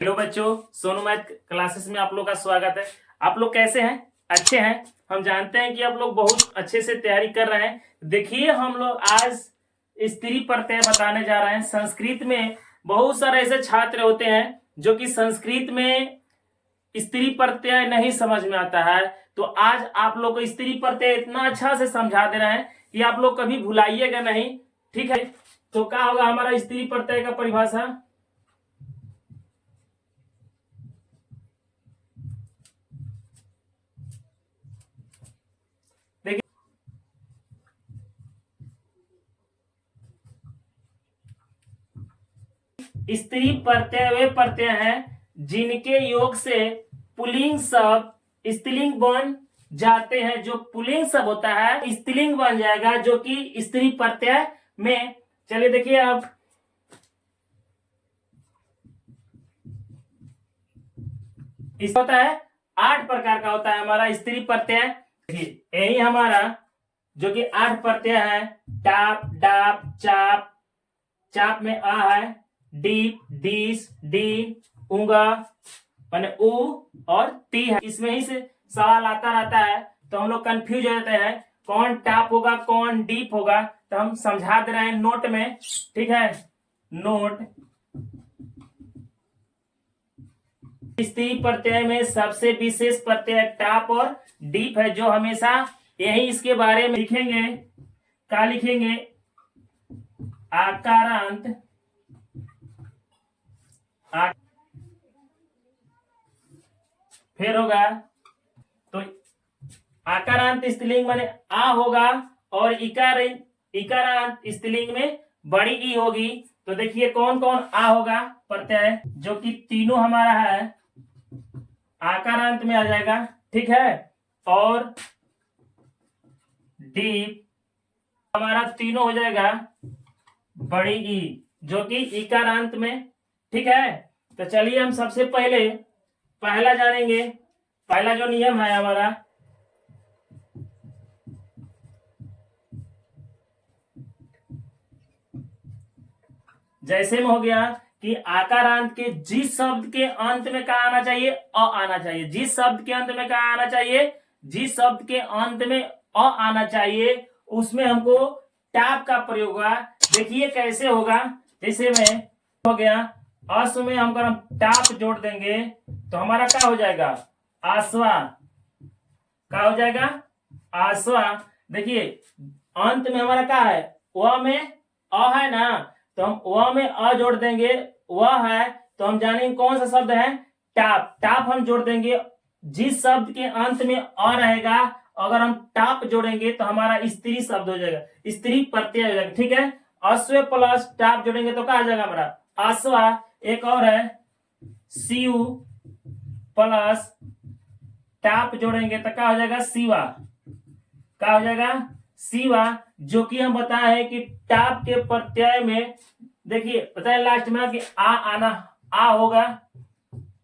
Hello बच्चों, Sonu math classes में आप लोग का स्वागत है। आप लोग कैसे हैं? अच्छे हैं। हम जानते हैं कि आप लोग बहुत अच्छे से तैयारी कर रहे हैं। देखिए, हम लोग आज स्त्री प्रत्यय बताने जा रहे हैं। संस्कृत में बहुत सारे ऐसे छात्र होते हैं जो कि संस्कृत में स्त्री प्रत्यय नहीं समझ में आता है, तो आज आप लोग को स्त्री प्रत्यय इतना अच्छा से समझा दे रहे हैं कि आप लोग कभी भुलाइएगा नहीं। ठीक है, तो क्या होगा हमारा स्त्री प्रत्यय का परिभाषा? स्त्री प्रत्यय वे प्रत्यय हैं जिनके योग से पुल्लिंग शब्द स्त्रीलिंग बन जाते हैं। जो पुल्लिंग शब्द होता है स्त्रीलिंग बन जाएगा, जो कि स्त्री प्रत्यय में। चलिए देखिए, अब इस होता है 8 प्रकार का होता है हमारा स्त्री प्रत्यय। देखिए, यही हमारा जो कि 8 प्रत्यय है। टाप, डाप, चाप, चाप में आ है, डीप, डीस, डी, उंगा माने ऊ और टी है। इसमें ही से सवाल आता रहता है, तो हम लोग कंफ्यूज हो जाते हैं कौन टाप होगा कौन डीप होगा। तो हम समझा दे रहे हैं नोट में। ठीक है, नोट। स्त्री प्रत्यय में सबसे विशेष प्रत्यय टाप और डीप है, जो हमेशा यही इसके बारे में लिखेंगे। क्या लिखेंगे? आकारांत, फिर होगा तो आकारांत स्त्रीलिंग माने आ होगा, और इकारांत स्त्रीलिंग में बड़ी ई होगी। तो देखिए कौन कौन आ होगा प्रत्यय, जो कि तीनों हमारा है आकारांत में आ जाएगा। ठीक है, और डीप हमारा तीनों हो जाएगा बड़ी ई, जो कि इकारांत में। ठीक है, तो चलिए हम सबसे पहले पहला जानेंगे। पहला जो नियम है हमारा, जैसे में हो गया कि आकारांत के जिस शब्द के अंत में क्या आना चाहिए? अ आना चाहिए। जिस शब्द के अंत में क्या आना चाहिए? जिस शब्द के अंत में अ आना चाहिए, उसमें हमको टाप का प्रयोग होगा। देखिए कैसे होगा। जैसे में हो गया अस में हम अगर हम टाप जोड़ देंगे तो हमारा क्या हो जाएगा? आसवा। क्या हो जाएगा? आसवा। देखिए अंत में हमारा क्या है? व में अ है ना, तो हम व में अ जोड़ देंगे। वह है तो हम जानेंगे कौन सा शब्द है? टाप। टाप हम जोड़ देंगे। जिस शब्द के अंत में अ रहेगा, अगर हम टाप जोड़ेंगे तो हमारा स्त्री शब्द हो जाएगा, स्त्री प्रत्यय हो जाएगा। ठीक है, अश्व प्लस टाप जोड़ेंगे तो क्या आ जाएगा हमारा? अश्वा। एक और है सीयू प्लस टाप जोड़ेंगे तो क्या हो जाएगा? सीवा। क्या हो जाएगा? सीवा। जो कि हम बताए हैं कि टाप के प्रत्यय में देखिए बताए लास्ट में कि आ आना आ होगा।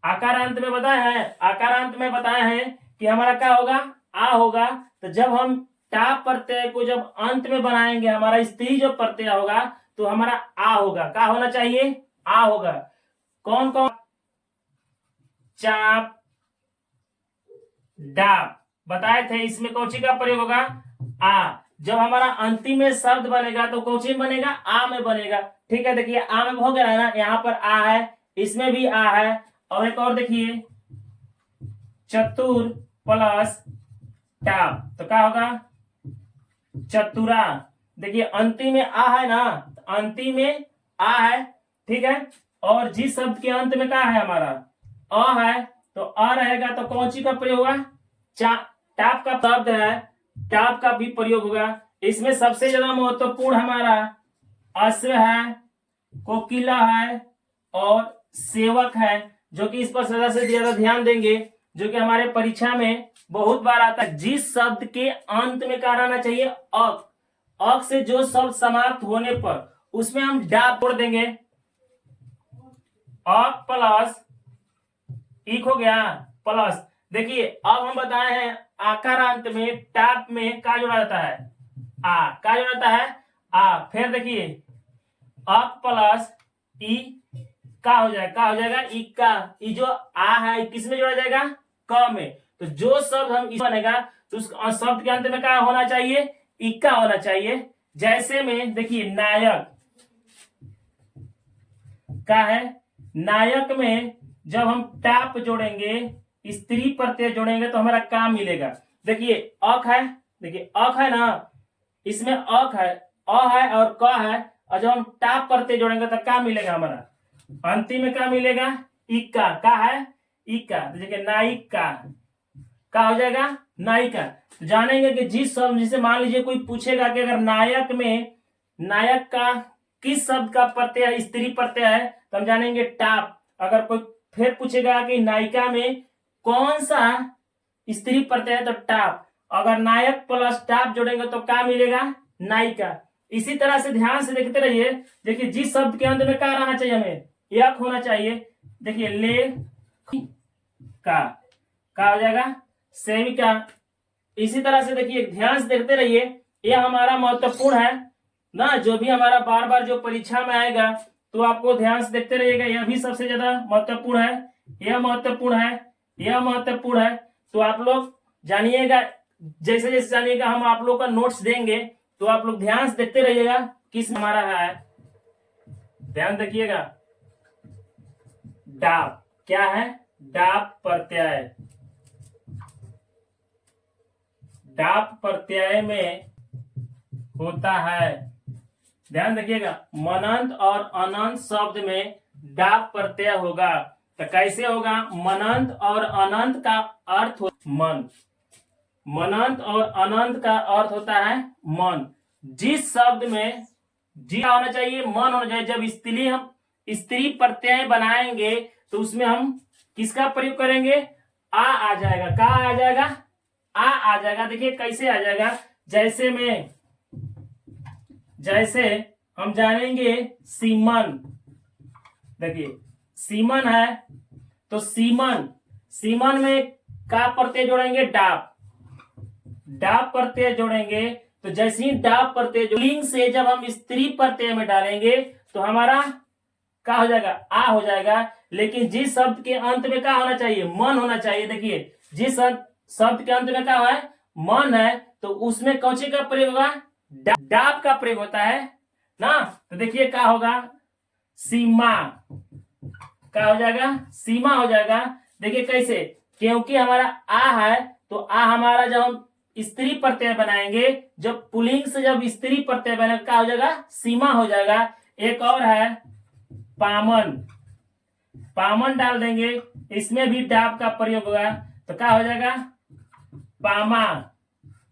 आकारांत में बताए हैं, आकारांत में बताए हैं कि हमारा क्या होगा? आ होगा। तो जब हम टाप प्रत्यय को जब अंत में बनाएंगे, हमारा स्त्री जो प्रत्यय होगा तो हमारा आ होगा। क्या होना चाहिए? आ होगा। कौन कौन? चाप, डाप बताए थे। इसमें कौची का प्रयोग होगा? आ। जब हमारा अंतिम में शब्द बनेगा तो कौची में बनेगा? आ में बनेगा। ठीक है, देखिए आ में हो गया है ना, यहाँ पर आ है, इसमें भी आ है। और एक और देखिए चतुर प्लस टाप तो क्या होगा? चतुरा। देखिए अंतिम में आ है ना, अंतिम में आ है। ठीक है, और जिस शब्द के अंत में क्या है हमारा? अ है, तो अ रहेगा तो कौची का प्रयोग होगा? टाप का शब्द है, टाप का भी प्रयोग होगा। इसमें सबसे ज्यादा महत्वपूर्ण हमारा अश्व है, कोकिला है और सेवक है, जो कि इस पर ज्यादा से ज्यादा ध्यान देंगे, जो कि हमारे परीक्षा में बहुत बार आता है। जिस शब्द के अंत में क्या आना चाहिए? अक। अक से जो शब्द समाप्त होने पर उसमें हम डाप जोड़ देंगे। अक प्लस इक हो गया प्लस। देखिए अब हम बताए हैं आकारांत में टाप में क्या जोड़ा जाता है? आ। क्या जोड़ा जाता है? आ। फिर देखिए अक प्लस ई का हो जाएगा, का हो जाएगा इक्का। ये जो आ है किस में जोड़ा जाएगा, क में। तो जो शब्द हम इस बनेगा तो उस शब्द के अंत में क्या होना चाहिए, इक्का होना चाहिए। जैसे में देखिए नायक का है, नायक में जब हम टाप जोड़ेंगे, स्त्री प्रत्यय जोड़ेंगे तो हमारा काम मिलेगा। देखिए अक है, देखिए अक है ना, इसमें अक है, अ है और क है, और जब हम टाप प्रत्यय जोड़ेंगे तो क्या मिलेगा हमारा, अंतिम में क्या मिलेगा, इक्का। का है इक्का। तो देखिए नायिक का हो जाएगा नायिका। तो जानेंगे कि जिस शब्द, जिसे मान लीजिए कोई पूछेगा कि अगर नायक में, नायक का किस शब्द का प्रत्यय स्त्री प्रत्यय है, तो हम जानेंगे टाप। अगर कोई फिर पूछेगा कि नायिका में कौन सा स्त्री प्रत्यय है, तो टाप। अगर नायक प्लस टाप जोड़ेंगे तो क्या मिलेगा, नायिका। इसी तरह से ध्यान से देखते रहिए। देखिए जिस शब्द के अंत में क्या रहना चाहिए, हमें यक होना चाहिए। देखिए ले का हो जाएगा सेविका। इसी तरह से देखिए ध्यान से देखते रहिए, यह हमारा महत्वपूर्ण है ना, जो भी हमारा बार बार जो परीक्षा में आएगा तो आपको ध्यान से देखते रहिएगा। यह भी सबसे ज्यादा महत्वपूर्ण है, यह महत्वपूर्ण है, यह महत्वपूर्ण है। तो आप लोग जानिएगा, जैसे जैसे जानिएगा हम आप लोग का नोट्स देंगे तो आप लोग ध्यान से देखते रहिएगा किस हमारा है। ध्यान देखिएगा, डाप क्या है, डाप प्रत्यय। डाप प्रत्यय में होता है, ध्यान रखिएगा, मनंत और अनंत शब्द में डाप प्रत्यय होगा। तो कैसे होगा, मनंत और अनंत का अर्थ मन, मनंत और अनंत का अर्थ होता है मन। जिस शब्द में जी होना चाहिए, मन होना चाहिए। जब स्त्री हम स्त्री प्रत्यय बनाएंगे तो उसमें हम किसका प्रयोग करेंगे, आ जाएगा। का आ जाएगा, आ जाएगा। देखिए कैसे आ जाएगा, जैसे हम जानेंगे सीमन। देखिए सीमन है तो सीमन में का प्रत्यय जोड़ेंगे, डाप। डाप प्रत्यय जोड़ेंगे तो जैसे ही डाप प्रत्यय लिंग से जब हम स्त्री प्रत्यय में डालेंगे तो हमारा क्या हो जाएगा, आ हो जाएगा। लेकिन जिस शब्द के अंत में क्या होना चाहिए, मन होना चाहिए। देखिए जिस शब्द के अंत में क्या है, मन है, तो उसमें कौचे का प्रयोग होगा, डाप का प्रयोग होता है ना। तो देखिए क्या होगा, सीमा क्या हो जाएगा, सीमा हो जाएगा। देखिए कैसे, क्योंकि हमारा आ है तो आ हमारा जब हम स्त्री प्रत्यय बनाएंगे, जब पुल्लिंग से जब स्त्री प्रत्यय बनेगा क्या हो जाएगा, सीमा हो जाएगा। एक और है पामन, पामन डाल देंगे, इसमें भी डाप का प्रयोग होगा तो क्या हो जाएगा, पामा।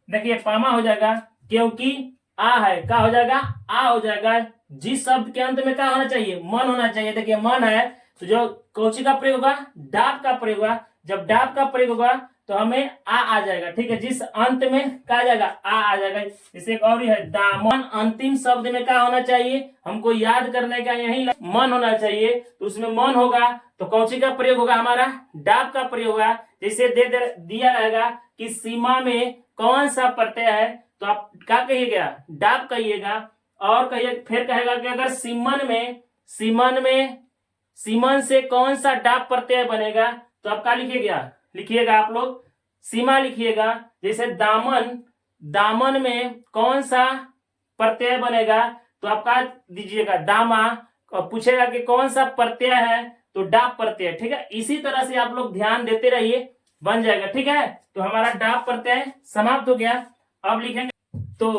देखिए पामा हो जाएगा क्योंकि आ है, क्या हो जाएगा, आ हो जाएगा। जिस शब्द के अंत में क्या होना चाहिए, मन होना चाहिए। देखिए मन है तो जो कौची का प्रयोग होगा, डाप का प्रयोग होगा। जब डाप का प्रयोग होगा तो हमें आ जाएगा। ठीक है, जिस अंत में क्या आ जाएगा, आ जाएगा। जैसे एक और ही है दामन, अंतिम शब्द में क्या होना चाहिए, हमको याद करने का यही मन होना चाहिए। तो उसमें मन होगा तो कौची का प्रयोग होगा, हमारा डाप का प्रयोग होगा। जैसे दिया रहेगा कि सीमा में कौन सा प्रत्यय है, तो आप क्या कहिएगा, डाप कहिएगा। और कहिए फिर कहेगा कि अगर सीमन से कौन सा डाप प्रत्यय बनेगा, तो आप क्या लिखिएगा आप लोग सीमा लिखिएगा। जैसे दामन में कौन सा प्रत्यय बनेगा, तो आप क्या दीजिएगा, दामा। और पूछेगा कि कौन सा प्रत्यय है, तो डाप प्रत्यय। ठीक है, इसी तरह से आप लोग ध्यान देते रहिए, बन जाएगा। ठीक है, तो हमारा डाप प्रत्यय समाप्त हो गया। अब लिखेंगे तो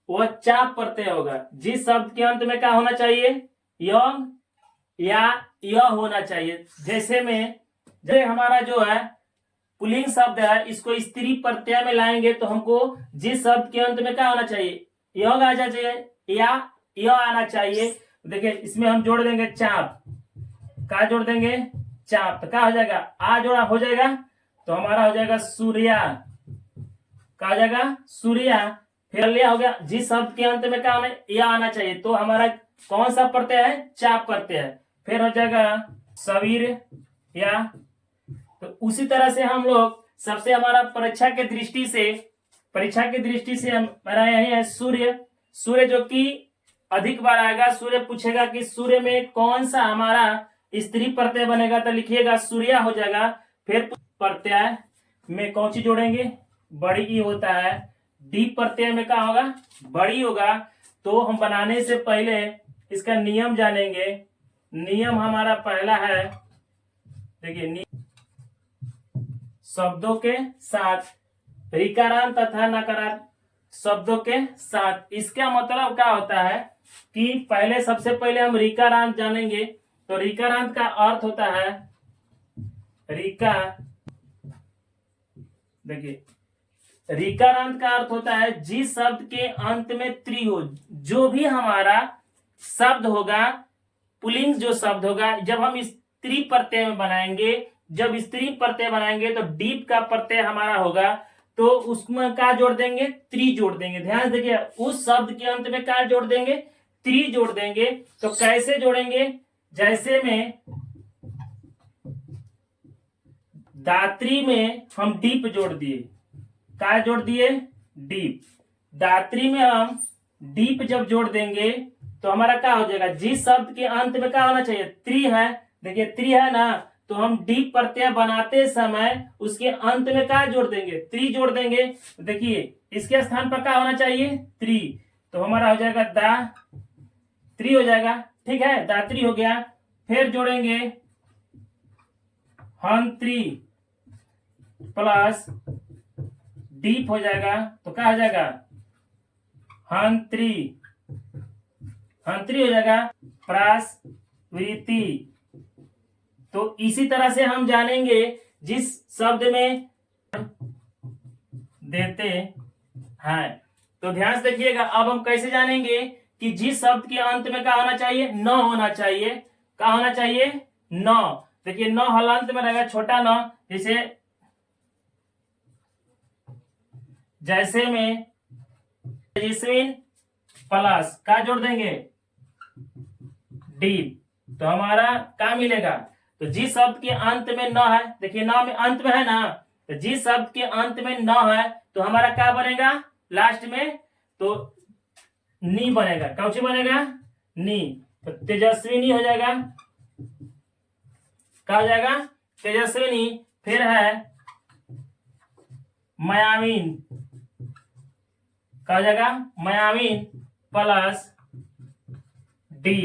वह चाप प्रत्यय होगा। जिस शब्द के अंत में क्या होना चाहिए, यंग या यह होना चाहिए। जैसे हमारा जो है पुल्लिंग शब्द है, इसको स्त्री प्रत्यय में लाएंगे तो हमको जिस शब्द के अंत में क्या होना चाहिए, यंग आ जाना चाहिए या यह आना चाहिए। देखिए इसमें हम जोड़ देंगे चाप, क्या जोड़ देंगे, चाप। तो क्या हो जाएगा, आ जोड़ा हो जाएगा तो हमारा हो जाएगा सूर्या। क्या हो जाएगा, सूर्या। फिर लिया हो गया, जिस शब्द के अंत में क्या होना, यह आना चाहिए, तो हमारा कौन सा प्रत्यय है, चाप प्रत्यय है। फिर हो जाएगा सवीर या। तो उसी तरह से हम लोग सबसे हमारा परीक्षा के दृष्टि से हमारा यही है सूर्य। सूर्य जो कि अधिक बार आएगा। सूर्य पूछेगा कि सूर्य में कौन सा हमारा स्त्री प्रत्यय बनेगा, तो लिखिएगा सूर्या हो जाएगा। फिर प्रत्यय में कौन सी जोड़ेंगे, बड़ी ई होता है। डी प्रत्यय में क्या होगा, बड़ी होगा। तो हम बनाने से पहले इसका नियम जानेंगे। नियम हमारा पहला है, देखिए, शब्दों के साथ ऋकारांत तथा नकारांत शब्दों के साथ। इसका मतलब क्या होता है कि पहले सबसे पहले हम ऋकारांत जानेंगे। तो ऋकारांत का अर्थ होता है, ऋका, देखिए ऋकारांत का अर्थ होता है जिस शब्द के अंत में त्रि हो। जो भी हमारा शब्द होगा, पुल्लिंग जो शब्द होगा, जब हम स्त्री प्रत्यय में बनाएंगे, जब स्त्री प्रत्यय बनाएंगे तो डीप का प्रत्यय हमारा होगा, तो उसमें क्या जोड़ देंगे, त्रि जोड़ देंगे। ध्यान देखिए, उस शब्द के अंत में क्या जोड़ देंगे, त्रि जोड़ देंगे। तो कैसे जोड़ेंगे, जैसे में दात्री में हम डीप जोड़ दिए, क्या जोड़ दिए, डीप। दात्री में हम डीप जब जोड़ देंगे तो हमारा क्या हो जाएगा, जिस शब्द के अंत में क्या होना चाहिए, त्रि है, देखिए त्रि है ना, तो हम डीप प्रत्यय बनाते समय उसके अंत में क्या जोड़ देंगे, त्रि जोड़ देंगे। देखिए इसके स्थान पर क्या होना चाहिए, त्रि। तो हमारा हो जाएगा दा त्रि हो जाएगा, ठीक है, दात्री हो गया। फिर जोड़ेंगे हंत्री प्लस डीप हो जाएगा, तो क्या हो जाएगा, हंत्री, हंत्री हो जाएगा, प्रासवृति। तो इसी तरह से हम जानेंगे जिस शब्द में देते हैं। तो ध्यान से देखिएगा, अब हम कैसे जानेंगे कि जिस शब्द के अंत में क्या होना चाहिए, न होना चाहिए। क्या होना चाहिए, न। देखिए न हलांत में रहेगा, छोटा न। जैसे में तेजस्विन प्लस का जोड़ देंगे, डी, तो हमारा क्या मिलेगा, तो जिस शब्द के अंत में न है, देखिए न में अंत में है ना, तो जिस शब्द के अंत में न है तो हमारा क्या बनेगा लास्ट में, तो नी बनेगा। कौन सी बनेगा, नी। तो तेजस्विनी हो जाएगा, क्या हो जाएगा, तेजस्विनी। फिर है मयामीन, क्या हो जाएगा, मयामीन प्लस डी,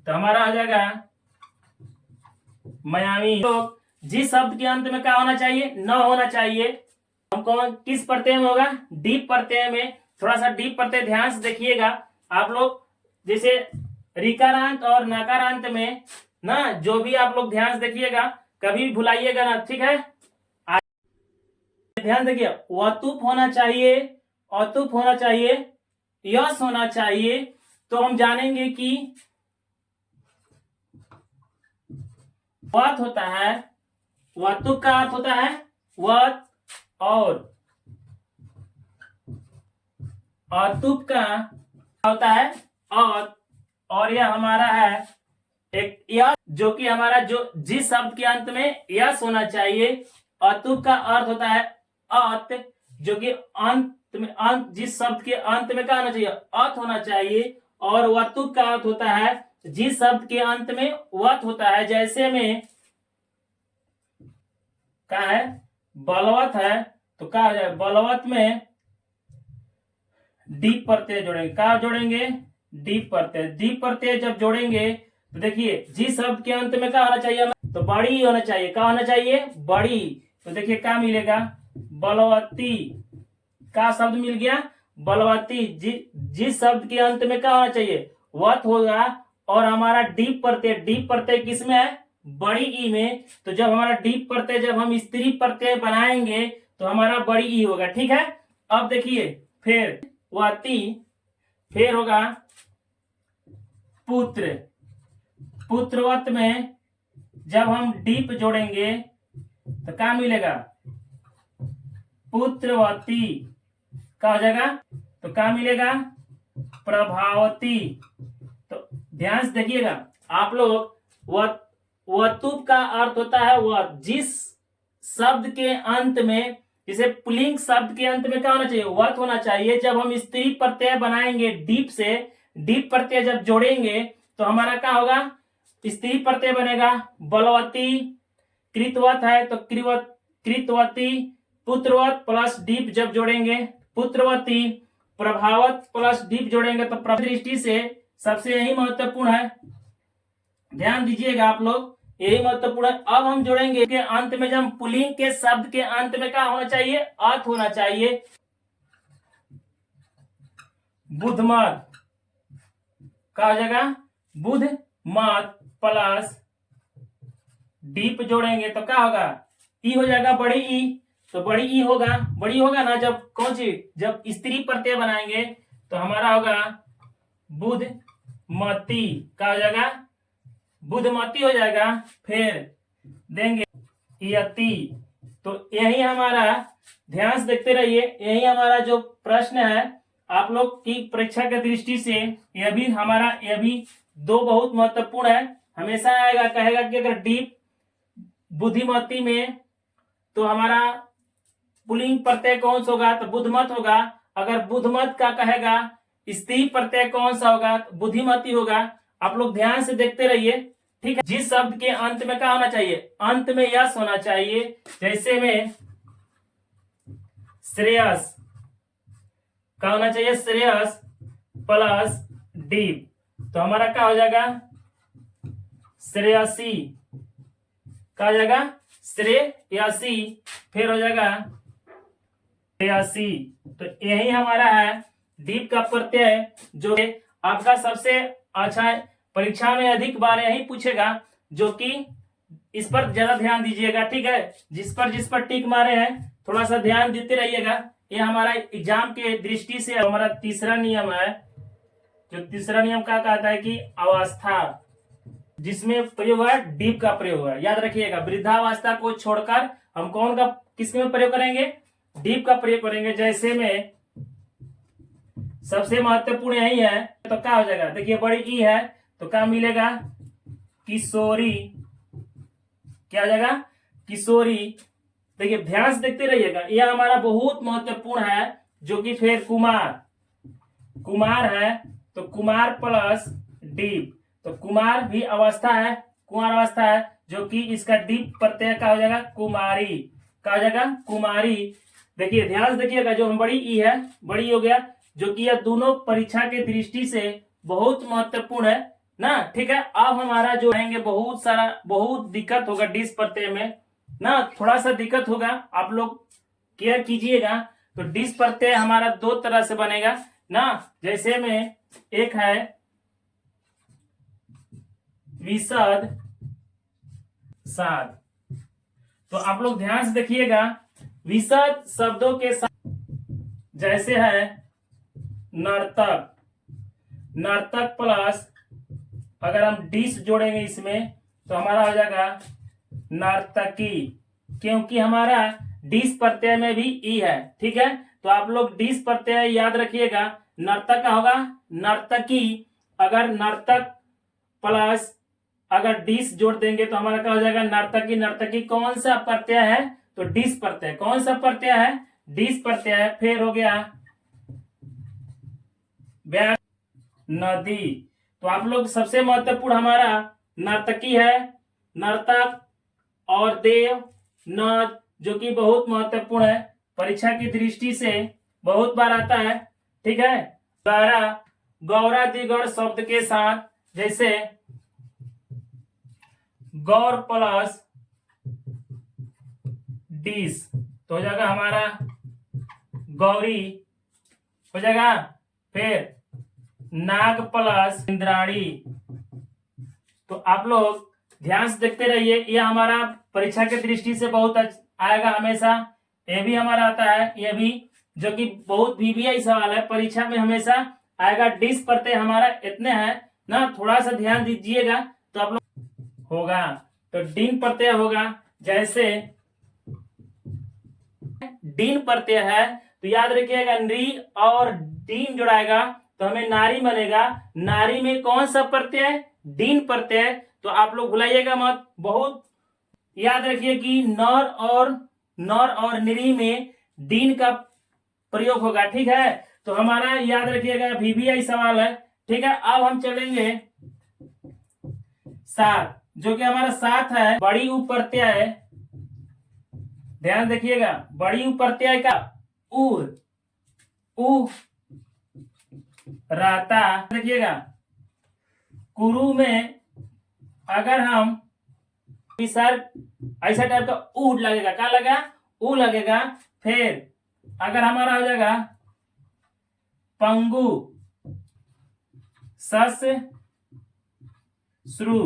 तो हमारा हो जाएगा मयामीन। तो जिस शब्द के अंत में क्या होना चाहिए, न होना चाहिए, हम कौन किस प्रत्यय में होगा, डीप प्रत्यय में। थोड़ा सा डीप प्रत्यय ध्यान से देखिएगा आप लोग, जैसे ऋकारांत और नकारांत में ना, जो भी आप लोग ध्यान से देखिएगा, कभी भुलाइएगा ना, ठीक है। ध्यान देखिए, वतुप होना चाहिए, अतुप होना चाहिए, यश होना चाहिए। तो हम जानेंगे कि वत होता है, वतुप का अर्थ होता है वत, और अतुप का होता है अत। और यह हमारा है एक यश, जो कि हमारा जो जिस शब्द के अंत में यश होना चाहिए। अतुप का अर्थ होता है अत, जो कि अंत में, अंत जिस शब्द के अंत में क्या होना चाहिए, अत होना चाहिए। और वतुप का अर्थ होता है जिस शब्द के अंत में वत होता है। जैसे में क्या है, बलवत है, तो क्या हो जाए, बलवत में डीप प्रत्यय जोड़ेंगे। क्या जोड़ेंगे, डीप प्रत्यय। डीप प्रत्यय जब जोड़ेंगे तो देखिए जिस शब्द के अंत में क्या होना चाहिए, तो बड़ी होना चाहिए। क्या होना चाहिए, बड़ी। तो देखिए क्या मिलेगा, बलवती का शब्द मिल गया, बलवती। जिस शब्द के अंत में क्या होना चाहिए, वत होगा। और हमारा डीप प्रत्यय, डीप प्रत्यय किसमें है, बड़ी ई में। तो जब हमारा डीप प्रत्यय, जब हम स्त्री प्रत्यय बनाएंगे तो हमारा बड़ी ई होगा, ठीक है। अब देखिए फिर वती, फिर होगा पुत्र। पुत्रवत में जब हम डीप जोड़ेंगे तो क्या मिलेगा, पुत्रवती। क्या हो जाएगा, तो क्या मिलेगा, प्रभावती। तो ध्यान से देखिएगा आप लोग, वतुप का अर्थ होता है वह, जिस शब्द के अंत में, जैसे पुल्लिंग शब्द के अंत में क्या होना चाहिए, वत होना चाहिए। जब हम स्त्री प्रत्यय बनाएंगे डीप से, डीप प्रत्यय जब जोड़ेंगे तो हमारा क्या होगा, स्त्री प्रत्यय बनेगा। बलवती कृतवत है तो कृतवती, पुत्रवत प्लस डीप जब जोड़ेंगे पुत्रवती, प्रभावत प्लस डीप जोड़ेंगे तो दृष्टि से सबसे यही महत्वपूर्ण है, ध्यान दीजिएगा आप लोग, यही महत्वपूर्ण है। अब हम जोड़ेंगे के अंत में, जब पुल्लिंग के शब्द के अंत में क्या होना चाहिए, अत होना चाहिए। बुधमत क्या हो जाएगा, बुध मत प्लस डीप जोड़ेंगे तो क्या होगा, ई हो जाएगा, बड़ी ई, तो बड़ी ई होगा, बड़ी होगा ना जब कौन सी, जब स्त्री प्रत्यय बनाएंगे तो हमारा होगा बुधमती, क्या हो जाएगा, बुधमती हो जाएगा। फिर देंगे यति, तो यही हमारा, ध्यान से देखते रहिए, यही हमारा जो प्रश्न है आप लोग की परीक्षा की दृष्टि से, यह भी हमारा, यह भी दो बहुत महत्वपूर्ण है। हमेशा आएगा, कहेगा कि अगर डीप बुद्धिमती में तो हमारा पुल्लिंग प्रत्यय कौन सा होगा, तो बुद्धमत होगा। अगर बुद्धमत का कहेगा स्त्री प्रत्यय कौन सा होगा, तो बुद्धिमती होगा। आप लोग ध्यान से देखते रहिए, ठीक है। जिस शब्द के अंत में क्या होना चाहिए, अंत में यश होना चाहिए। जैसे में श्रेयस क्या होना चाहिए, श्रेयस प्लस डीप, तो हमारा क्या हो जाएगा, श्रेयसी, क्या हो जाएगा, श्रेयसी, फिर हो जाएगा श्रेयसी। तो यही हमारा है डीप का प्रत्यय, जो आपका सबसे अच्छा परीक्षा में अधिक बार यही पूछेगा, जो कि इस पर ज्यादा ध्यान दीजिएगा, ठीक है। जिस पर टिक मारे हैं थोड़ा सा ध्यान देते रहिएगा। ये हमारा एग्जाम के दृष्टि से हमारा तीसरा नियम है। जो तीसरा नियम क्या कहता है कि अवस्था, जिसमें प्रयोग है डीप का प्रयोग है, याद रखिएगा। वृद्धावस्था को छोड़कर हम कौन का, किसके में प्रयोग करेंगे, डीप का प्रयोग करेंगे। जैसे में सबसे महत्वपूर्ण यही है, तो क्या हो जाएगा, देखिए बड़ी ई है तो क्या मिलेगा, किशोरी, क्या हो जाएगा, किशोरी। देखिए ध्यान से देखते रहिएगा, यह हमारा बहुत महत्वपूर्ण है। जो कि फिर कुमार, कुमार है तो कुमार प्लस डीप, तो कुमार भी अवस्था है, कुमार अवस्था है, जो कि इसका डीप प्रत्यय क्या हो जाएगा, कुमारी, क्या हो जाएगा, कुमारी। देखिए ध्यान से देखिएगा, जो हम बड़ी ई है, बड़ी हो गया, जो कि यह दोनों परीक्षा के दृष्टि से बहुत महत्वपूर्ण है ना, ठीक है। अब हमारा जो रहेंगे बहुत सारा, बहुत दिक्कत होगा डिस प्रत्यय में ना, थोड़ा सा दिक्कत होगा, आप लोग केयर कीजिएगा। तो डिस प्रत्यय हमारा दो तरह से बनेगा ना, जैसे में एक है विशद साध, तो आप लोग ध्यान से देखिएगा, विशद शब्दों के साथ जैसे है नर्तक, नर्तक प्लस अगर हम डिस जोड़ेंगे इसमें तो हमारा हो जाएगा नर्तकी, क्योंकि हमारा डिस प्रत्यय में भी ई है, ठीक है। तो आप लोग डिस प्रत्यय याद रखिएगा, नर्तक का होगा नर्तकी, अगर नर्तक प्लस अगर डिस जोड़ देंगे तो हमारा क्या हो जाएगा, नर्तकी। नर्तकी कौन सा प्रत्यय है, तो डिस प्रत्यय, कौन सा प्रत्यय है, डिस प्रत्यय। फिर हो गया नदी, तो आप लोग सबसे महत्वपूर्ण हमारा नर्तकी है, नर्तक और देव नद, जो कि बहुत महत्वपूर्ण है, परीक्षा की दृष्टि से बहुत बार आता है, ठीक है। द्वारा गौरादिगण शब्द के साथ, जैसे गौर प्लस डिस तो हो जाएगा हमारा गौरी, हो जाएगा। फिर नाग प्लस इंद्राणी, तो आप लोग ध्यान से देखते रहिए, यह हमारा परीक्षा के दृष्टि से बहुत आएगा हमेशा। ये भी हमारा आता है, ये भी, जो कि बहुत VBI सवाल है, परीक्षा में हमेशा आएगा। डिस प्रत्यय हमारा इतने हैं ना, थोड़ा सा ध्यान दीजिएगा तो आप लोग होगा। तो डीन प्रत्यय होगा, जैसे डीन प्रत्यय है तो याद रखिएगा, नी और डीन जुड़ाएगा तो हमें नारी बनेगा। नारी में कौन सा प्रत्यय, डीन प्रत्यय। तो आप लोग भुलाइएगा मत, बहुत याद रखिए कि नर और निरी में डीन का प्रयोग होगा, ठीक है। तो हमारा याद रखिएगा VBI सवाल है, ठीक है, अब हम चलेंगे सात, जो कि हमारा सात है, बड़ी उ प्रत्यय, ध्यान देखिएगा, बड़ी उ प्रत्यय का उ रहता, देखिएगा कुरु में अगर हम सर ऐसा टाइप का ऊ लगेगा, क्या लगेगा, ऊ लगेगा। फिर अगर हमारा हो जाएगा पंगु सस श्रु,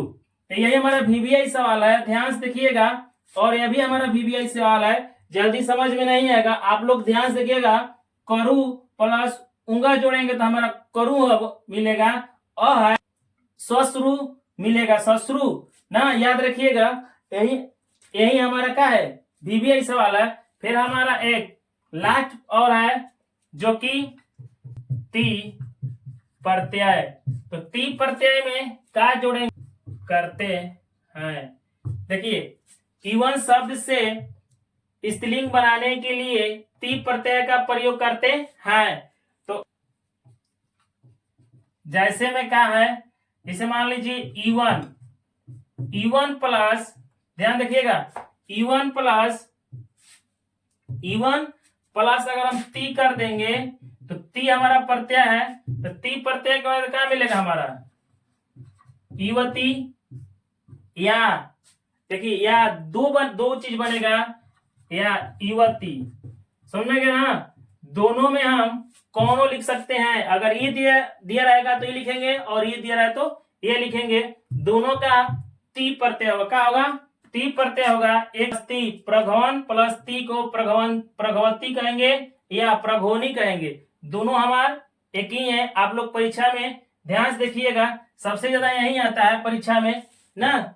यही हमारा वीवीआई सवाल है, ध्यान से देखिएगा। और यह भी हमारा वीवीआई सवाल है, जल्दी समझ में नहीं आएगा, आप लोग ध्यान से देखिएगा। करु प्लस उंगा जोड़ेंगे तो हमारा करु अब मिलेगा, अ है ससुरु मिलेगा, ससुरु ना, याद रखिएगा। यही यही हमारा क्या है, वीवीआई सवाल है। फिर हमारा एक लास्ट और है जो कि ती प्रत्यय, तो ती प्रत्यय में क्या जोड़ेंगे, करते हैं। देखिए इवन शब्द से स्त्रीलिंग बनाने के लिए ती प्रत्यय का प्रयोग करते हैं। तो जैसे में क्या है, इसे मान लीजिए इवन प्लस, ध्यान देखिएगा, इवन प्लस अगर हम ती कर देंगे तो ती हमारा प्रत्यय है, तो ती प्रत्यय के बाद क्या मिलेगा हमारा, युवती, या देखिए या दो चीज बनेगा, या युवती, समझ में गया ना। दोनों में हम कौनों लिख सकते हैं, अगर ये दिया रहेगा तो ये लिखेंगे, और ये दिया रहे तो ये लिखेंगे। दोनों का ती प्रत्यय होगा, क्या होगा, ती प्रत्यय होगा। एक ती प्रघवन प्लस ती को प्रघवती कहेंगे या प्रघोनी कहेंगे, दोनों हमारे एक ही है। आप लोग परीक्षा में ध्यान से देखिएगा, सबसे ज्यादा यही आता है परीक्षा में ना।